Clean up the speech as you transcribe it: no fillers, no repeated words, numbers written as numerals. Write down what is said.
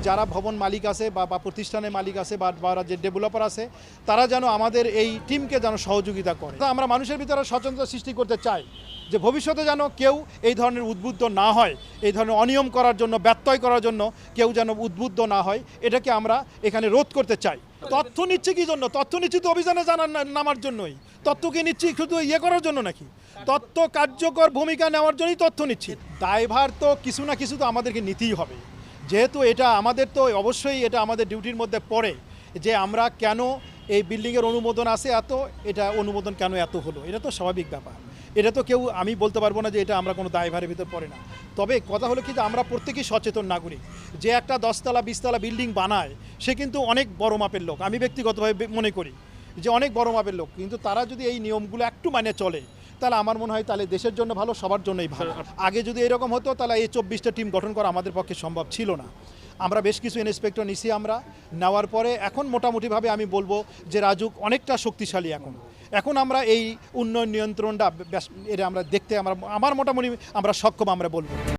যারা ভবন মালিক আছে বা প্রতিষ্ঠানের মালিক আছে বা যে ডেভেলপার আছে তারা যেন আমাদের এই টিমকে যেন সহযোগিতা করে। আমরা মানুষের ভিতরে সচেতনতা সৃষ্টি করতে চাই যে ভবিষ্যতে যেন কেউ এই ধরনের উদ্বুদ্ধ না হয়, এই ধরনের অনিয়ম করার জন্য, ব্যত্যয় করার জন্য কেউ যেন উদ্বুদ্ধ না হয়, এটাকে আমরা এখানে রোধ করতে চাই। তথ্য নিচ্ছে কি জন্য? তথ্য নিচ্ছি তো অভিযানে নামার জন্যই। তথ্যকে নিচ্ছি শুধু করার জন্য নাকি? তথ্য কার্যকর ভূমিকা নেওয়ার জন্যই তথ্য নিচ্ছি। দায়ভার তো কিছু না কিছু তো আমাদেরকে নিতেই হবে, যেহেতু এটা আমাদের তো অবশ্যই এটা আমাদের ডিউটির মধ্যে পড়ে যে আমরা কেন এই বিল্ডিংয়ের অনুমোদন আছে এত, এটা অনুমোদন কেন এত হলো, এটা তো স্বাভাবিক ব্যাপার। এটা তো কেউ আমি বলতে পারবো না যে এটা আমরা কোনো দায়ভারের ভিতর পড়ে না। তবে কথা হলো কি যে আমরা প্রত্যেকেই সচেতন নাগরিক। যে একটা 10তলা 20তলা বিল্ডিং বানায় সে কিন্তু অনেক বড় মাপের লোক, আমি ব্যক্তিগতভাবে মনে করি যে অনেক বড় মাপের লোক, কিন্তু তারা যদি এই নিয়মগুলো একটু মানে চলে তাহলে আমার মনে হয় তাহলে দেশের জন্য ভালো, সবার জন্যই ভালো। আগে যদি এরকম হতো তাহলে এই 24টা টিম গঠন করা আমাদের পক্ষে সম্ভব ছিল না। আমরা বেশ কিছু ইন্সপেক্টর নিছি, আমরা নেওয়ার পরে এখন মোটামুটিভাবে আমি বলবো যে রাজুক অনেকটা শক্তিশালী। এখন আমরা এই উন্নয়ন নিয়ন্ত্রণটা এটা আমরা দেখতে আমার মোটামুটি আমরা সক্ষম আমরা বলবো।